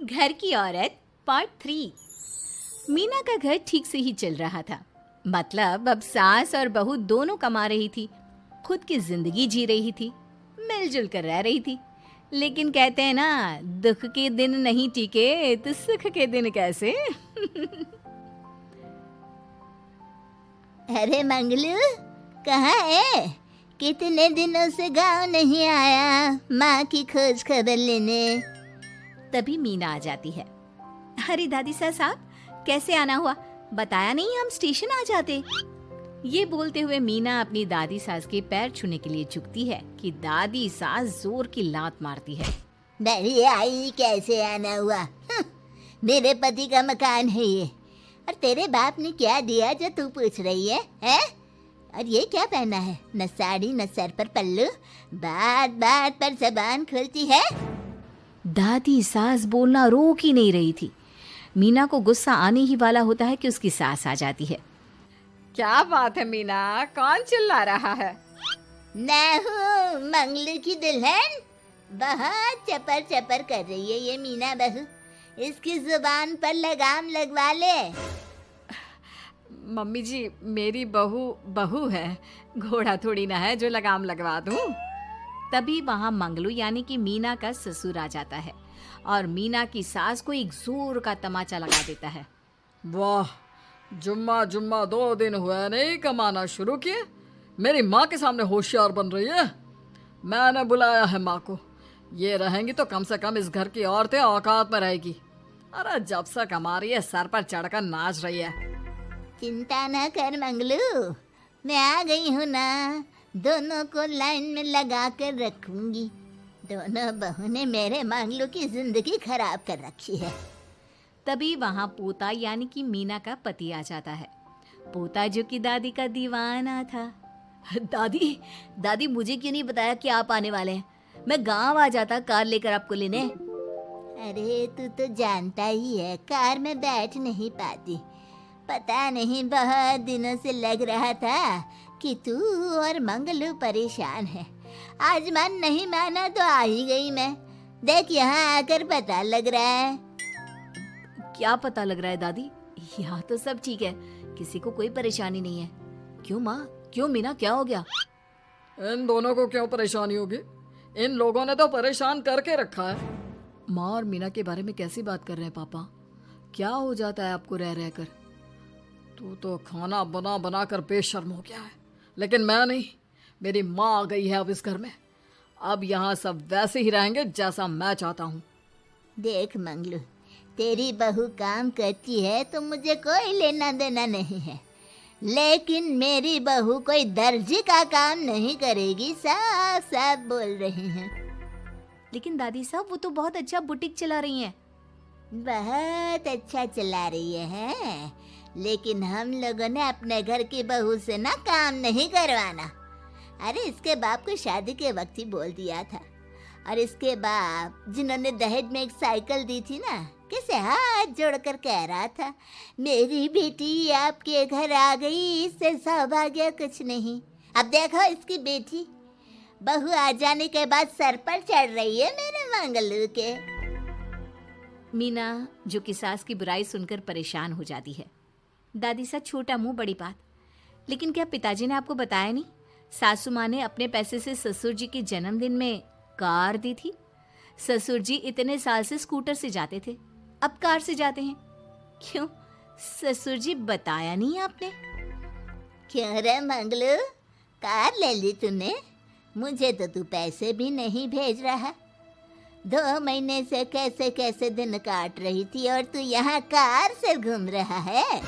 घर की औरत पार्ट 3। मीना का घर ठीक से ही चल रहा था। मतलब अब सास और बहू दोनों कमा रही थी, खुद की जिंदगी जी रही थी, मिलजुल कर रह रही थी। लेकिन कहते हैं ना, दुख के दिन नहीं टिके तो सुख के दिन कैसे। अरे मंगलू, कहाँ है? कितने दिनों से गांव नहीं आया माँ की खोज खबर लेने। तभी मीना आ जाती है। अरे दादी साहब, कैसे आना हुआ? बताया नहीं हम स्टेशन आ जाते। ये बोलते हुए मीना अपनी दादी सास के पैर छूने के लिए झुकती है कि दादी सास जोर की लात मारती है। बड़ी आई, कैसे आना हुआ? मेरे पति का मकान है ये। और तेरे बाप ने क्या दिया जो तू पूछ रही है, हैं? और ये क्या पहना है? न साड़ी न सर पर पल्लू, बात बात पर जबान खुलती है। दादी सास बोलना रोक ही नहीं रही थी। मीना को गुस्सा आने ही वाला होता है कि उसकी सास आ जाती है। क्या बात है मीना, कौन चिल्ला रहा है? मैं हूँ मंगलू की दुल्हन। बहुत चपर चपर कर रही है ये मीना बहू। इसकी जुबान पर लगाम लगवा ले। मम्मी जी, मेरी बहू है, घोड़ा थोड़ी ना है जो लगाम लगवा दूं। तभी वहां मंगलू यानी कि मीना का ससुर आ जाता है और मीना की सास को एक जोर का तमाचा लगा देता है। वाह, जुम्मा जुम्मा 2 दिन हुए नहीं कमाना शुरू किए, मेरी माँ के सामने होशियार बन रही है। मैंने बुलाया है माँ को, ये रहेंगी तो कम से कम इस घर की औरतें औकात में रहेगी। अरे जब से कमा रही है सर पर चढ़कर नाच रही है। चिंता न कर मंगलू, मैं आ गई हूँ ना। दोनों को लाइन में लगा कर रखूंगी। दोनों बहू ने मेरे मंगलू की जिंदगी खराब कर रखी है। तभी वहां पोता यानी कि मीना का पति आ जाता है। पोता जो कि दादी का दीवाना था। दादी दादी, मुझे क्यों नहीं बताया कि आप आने वाले हैं? मैं गांव आ जाता कार लेकर आपको लेने। अरे तू तो जानता ही है, कार में बैठ नहीं पाती। पता नहीं, बहुत दिनों से लग रहा था कि तू और मंगलू परेशान है। आज मन नहीं माना तो आ ही गई मैं। देख, यहाँ आकर पता लग रहा है। क्या पता लग रहा है दादी? यहाँ तो सब ठीक है, किसी को कोई परेशानी नहीं है। क्यों माँ, क्यों मीना, क्या हो गया? इन दोनों को क्यों परेशानी होगी? इन लोगों ने तो परेशान करके रखा है। माँ और मीना के बारे में कैसी बात कर रहे हैं पापा? क्या हो जाता है आपको रह रहकर? तू तो खाना बना बना कर बेशर्म हो गया है, लेकिन मैं नहीं। मेरी माँ आ गई है अब इस घर में। अब यहाँ सब वैसे ही रहेंगे जैसा मैं चाहता हूँ। देख मंगलू, तेरी बहू काम करती है तो मुझे कोई लेना देना नहीं है, लेकिन मेरी बहू कोई दर्जी का काम नहीं करेगी, साफ साफ बोल रही हैं। लेकिन दादी साहब, वो तो बहुत अच्छा बुटीक चला रही हैं। बहुत अच्छा चला रही है, लेकिन हम लोगों ने अपने घर की बहू से ना काम नहीं करवाना। अरे इसके बाप को शादी के वक्त ही बोल दिया था। और इसके बाप जिन्होंने दहेज में एक साइकिल दी थी ना, कैसे हाथ जोड़कर कह रहा था, मेरी बेटी आपके घर आ गई, इससे सौभाग्य कुछ नहीं। अब देखो इसकी बेटी, बहू आ जाने के बाद सर पर चढ़ रही है मेरे मंगलू के। मीना जो कि सास की बुराई सुनकर परेशान हो जाती है। दादी सा छोटा मुंह बड़ी बात। लेकिन क्या पिताजी ने आपको बताया नहीं? सासू माँ ने अपने पैसे से ससुर जी के जन्मदिन में कार दी थी। ससुर जी इतने साल से स्कूटर से जाते थे, अब कार से जाते हैं। क्यों ससुर जी, बताया नहीं आपने? क्यों रे मंगलू, कार ले ली तूने? मुझे तो तू पैसे भी नहीं भेज रहा। 2 महीने से कैसे कैसे दिन काट रही थी और तू यहाँ कार से घूम रहा है।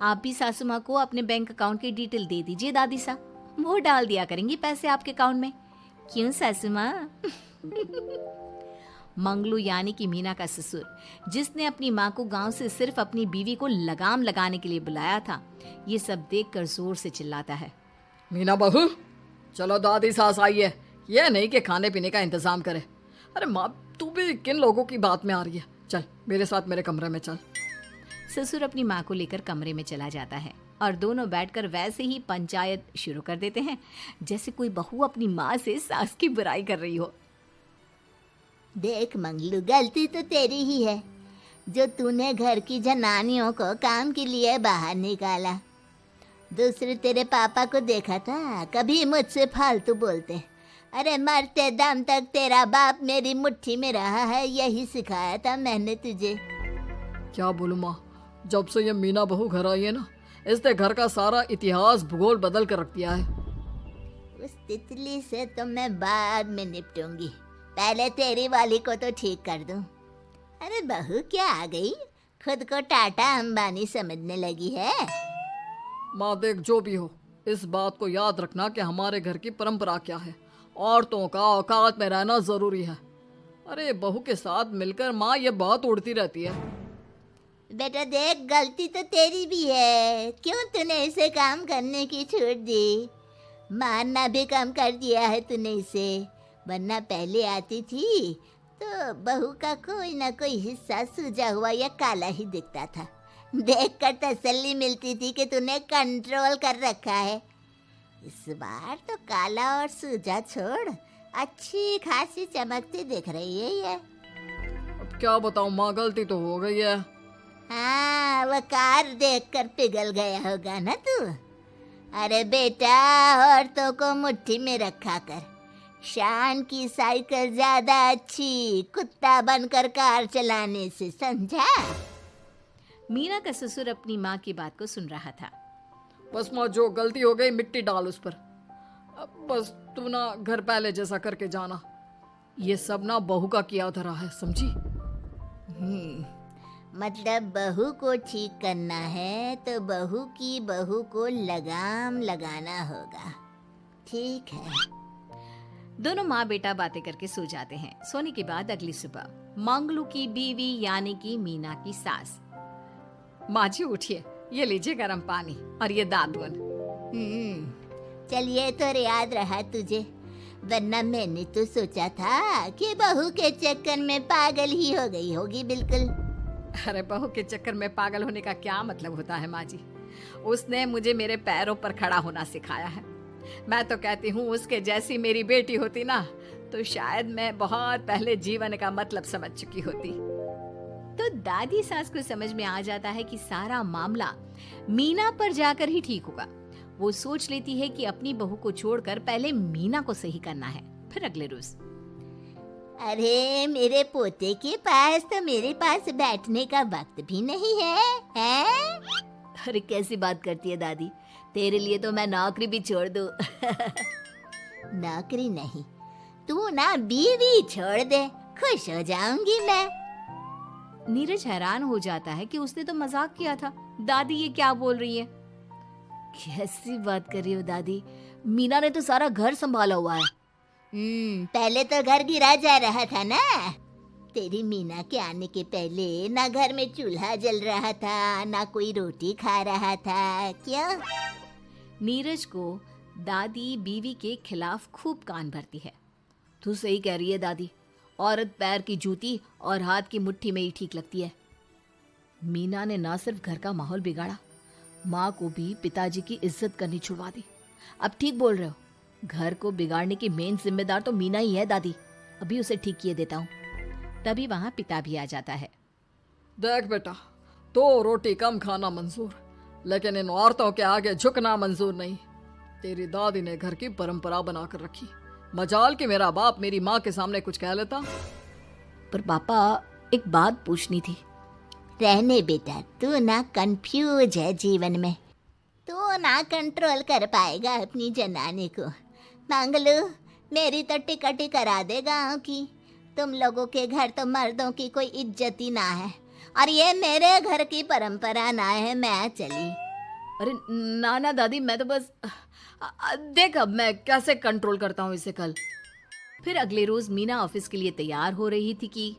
आप भी सासू माँ को अपने बैंक अकाउंट की डिटेल दे दीजिए दादी सा, वो डाल दिया करेंगी पैसे आपके अकाउंट में। क्यों सासू माँ? मंगलू यानी कि मीना का ससुर, जिसने अपनी माँ को गांव से सिर्फ अपनी बीवी को लगाम लगाने के लिए बुलाया था, ये सब देखकर जोर से चिल्लाता है। मीना बहू, चलो दादी सास आई है, यह नहीं कि खाने पीने का इंतजाम करे। अरे माँ, तू भी किन लोगों की बात में आ रही है? चल मेरे साथ मेरे कमरे में चल। ससुर अपनी माँ को लेकर कमरे में चला जाता है और दोनों बैठकर वैसे ही पंचायत शुरू कर देते हैं जैसे कोई बहू अपनी माँ से सास की बुराई कर रही हो। देख मंगलू, गलती तो तेरी ही है जो तूने घर की जनानियों को काम के लिए बाहर निकाला। दूसरे तेरे पापा को देखा था, कभी मुझसे फालतू बोलते। अरे मरते दम तक तेरा बाप मेरी मुट्ठी में रहा है, यही सिखाया था मैंने तुझे। क्या बोलूं माँ, जब से ये मीना बहू घर आई है ना, इसने घर का सारा इतिहास भूगोल बदल कर रख दिया है। उस तितली से तो मैं बाद में निपटूंगी, पहले तेरी वाली को तो ठीक कर दूं। अरे बहू क्या आ गई, खुद को टाटा अंबानी समझने लगी है। माँ देख, जो भी हो, इस बात को याद रखना कि हमारे घर की परंपरा क्या है। औरतों का औकात में रहना जरूरी है। अरे बहू के साथ मिलकर माँ ये बात उड़ती रहती है। बेटा देख, गलती तो तेरी भी है, क्यों तूने इसे काम करने की छूट दी। मारना भी कम कर दिया है तूने इसे, वरना पहले आती थी तो बहू का कोई ना कोई हिस्सा सूजा हुआ या काला ही दिखता था। देखकर तसल्ली मिलती थी कि तूने कंट्रोल कर रखा है। इस बार तो काला और सूजा छोड़, अच्छी खासी चमकती दिख रही है ये। अब क्या बताऊं माँ, गलती तो हो गई है। हाँ, वो कार देखकर पिघल गया होगा ना तू। अरे बेटा, औरतों को मुट्ठी में रखा कर। शान की साइकिल ज्यादा अच्छी कुत्ता बनकर कार चलाने से, समझा। मीना का ससुर अपनी माँ की बात को सुन रहा था। बस माँ, जो गलती हो गई मिट्टी डाल उस पर। अब बस तू ना घर पहले जैसा करके जाना। ये सब ना बहू का किया धरा है, समझी। मतलब बहू को ठीक करना है तो बहू की बहू को लगाम लगाना होगा, ठीक है। दोनों माँ बेटा बातें करके सो जाते हैं। सोने के बाद अगली सुबह मंगलू की बीवी यानी कि मीना की सास, माँ जी उठिए, ये लीजिए गर्म पानी और ये दादुन। चलिए तो याद रहा तुझे, वरना मैंने तो सोचा था कि बहू के चक्कर में पागल ही हो गई होगी बिल्कुल। अरे बहू के चक्कर में पागल होने का क्या मतलब होता है माँ जी। उसने मुझे मेरे पैरों पर खड़ा होना सिखाया है। मैं तो कहती हूँ उसके जैसी मेरी बेटी होती ना तो शायद मैं बहुत पहले जीवन का मतलब समझ चुकी होती। तो दादी सास को समझ में आ जाता है कि सारा मामला मीना पर जाकर ही ठीक होगा। वो सोच लेती है कि अपनी बहू को छोड़कर पहले मीना को सही करना है। फिर अगले रोज, अरे मेरे पोते के पास तो मेरे पास बैठने का वक्त भी नहीं है? अरे कैसी बात करती है दादी, तेरे लिए तो मैं नौकरी भी छोड़ दूं। नौकरी नहीं, तू ना बीवी छोड़ दे, खुश हो जाऊंगी मैं। नीरज हैरान हो जाता है कि उसने तो मजाक किया था। दादी ये क्या बोल रही है? कैसी बात कर रही हो दादी, मीना ने तो सारा घर संभाला हुआ है। पहले तो घर गिरा जा रहा था ना। तेरी मीना के आने के पहले ना घर में चूल्हा जल रहा था, ना कोई रोटी खा रहा था, क्यों? नीरज को दादी बीवी के खिलाफ खूब कान भरती है। तू सही कह रही है दादी, औरत पैर की जूती और हाथ की मुट्ठी में ही ठीक लगती है। मीना ने ना सिर्फ घर का माहौल बिगाड़ा, माँ को भी पिताजी की इज्जत करनी छुड़वा दी। अब ठीक बोल रहे हो, घर को बिगाड़ने की मेन जिम्मेदार तो मीना ही है दादी। अभी उसे ठीक किए देता हूँ। तभी वहाँ पिता भी आ जाता है। देख बेटा, तो रोटी कम खाना मंजूर, लेकिन इन औरतों के आगे झुकना मंजूर नहीं। तेरी दादी ने घर की परंपरा बनाकर रखी, मजाल कि मेरा बाप मेरी माँ के सामने कुछ कह लेता। पर पापा एक बात पूछनी थी। रहने बेटा, तू ना कंफ्यूज है जीवन में, तू ना कंट्रोल कर पाएगा अपनी जनानी को। मंगलू, मेरी तो टिकट ही करा दे गाँव की। तुम लोगों के घर तो मर्दों की कोई इज्जत ही ना है, और ये मेरे घर की परंपरा ना है, मैं चली। अरे ना ना दादी, मैं तो बस देख अब मैं कैसे कंट्रोल करता हूँ इसे कल। फिर अगले रोज मीना ऑफिस के लिए तैयार हो रही थी कि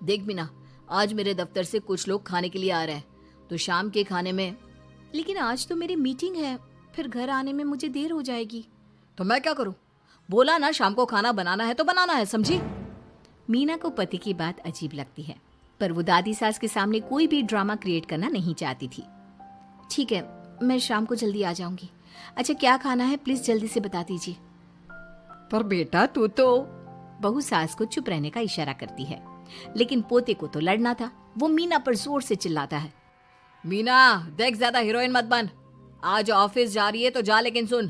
देख मीना, आज मेरे दफ्तर से कुछ लोग खाने के लिए आ रहे हैं, तो शाम के खाने में। लेकिन आज तो मेरी मीटिंग है, फिर घर आने में मुझे देर हो जाएगी। तो मैं क्या करूं? बोला ना शाम को खाना बनाना है तो बनाना है, समझी। मीना को पति की बात अजीब लगती है, पर वो दादी सास के सामने कोई भी ड्रामा क्रिएट करना नहीं चाहती थी। ठीक है, मैं शाम को जल्दी आ जाऊंगी। अच्छा क्या खाना है प्लीज जल्दी से बता दीजिए। पर बेटा तू तो बहू सास को चुप रहने का इशारा करती है, लेकिन पोते को तो लड़ना था। वो मीना पर जोर से चिल्लाता है, मीना देख, ज्यादा हीरोइन मत बन। आज ऑफिस जा रही है तो जा, लेकिन सुन,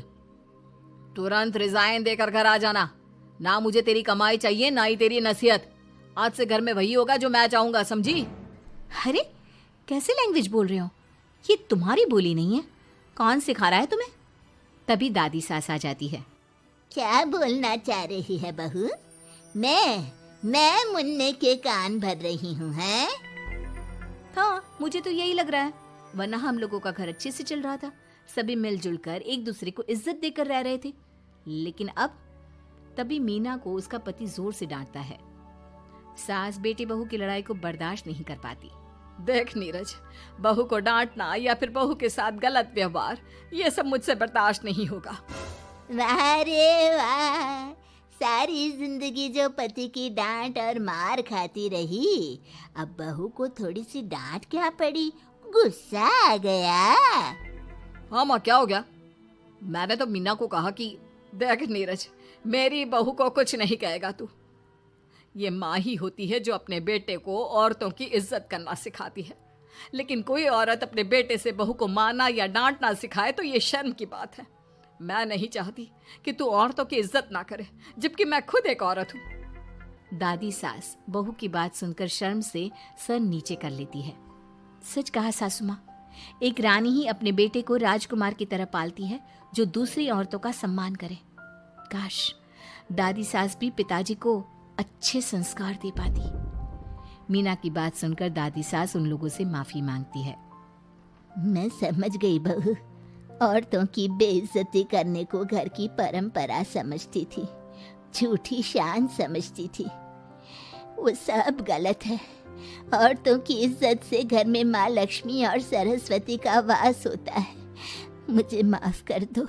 तुरंत रिजाइन देकर घर आ जाना। ना मुझे तेरी कमाई चाहिए, ना ही तेरी नसीहत। आज से घर में वही होगा जो मैं चाहूंगा, समझी? अरे कैसे लैंग्वेज बोल रहे हो? ये तुम्हारी बोली नहीं है। कौन सिखा रहा है तुम्हें? तभी दादी सास आ जाती है। क्या बोलना चाह रही है बहू? मैं मुन्ने के कान भर रही हूँ, हैं? हाँ, मुझे तो यही लग रहा है, वरना हम लोगों का घर अच्छे से चल रहा था। सभी मिलजुल कर एक दूसरे को इज्जत देकर रह रहे थे। लेकिन अब तभी मीना को उसका पति जोर से डांटता है। सास बेटी बहू की लड़ाई को बर्दाश्त नहीं कर पाती। देख नीरज, बहू को डांटना या फिर बहू के साथ गलत व्यवहार, ये सब मुझसे बर्दाश्त नहीं होगा। वाह रे वाह, सारी जिंदगी जो पति की डांट और मार खाती रही, अब बहू को थोड़ी सी डांट क्या पड़ी, गुस्सा आ गया। हाँ माँ, क्या हो गया? मैंने तो मीना को कहा कि देख नीरज, मेरी बहू को कुछ नहीं कहेगा तू। ये माँ ही होती है जो अपने बेटे को औरतों की इज्जत करना सिखाती है, लेकिन कोई औरत अपने बेटे से बहू को मारना या डांटना सिखाए तो ये शर्म की बात है। मैं नहीं चाहती कि तू औरतों की इज्जत ना करे, जबकि मैं खुद एक औरत हूँ। दादी सास बहू की बात सुनकर शर्म से सर नीचे कर लेती है। सच कहा सासू माँ, एक रानी ही अपने बेटे को राजकुमार की तरह पालती है, जो दूसरी औरतों का सम्मान करे। काश दादी सास भी पिताजी को अच्छे संस्कार दे पाती। मीना की बात सुनकर दादी सास उन लोगों से माफी मांगती है। मैं समझ गई बहू, औरतों की बेइज्जती करने को घर की परंपरा समझती थी, झूठी शान समझती थी। वो सब गलत है। औरतों की इज्जत से घर में माँ लक्ष्मी और सरस्वती का वास होता है। मुझे माफ कर दो।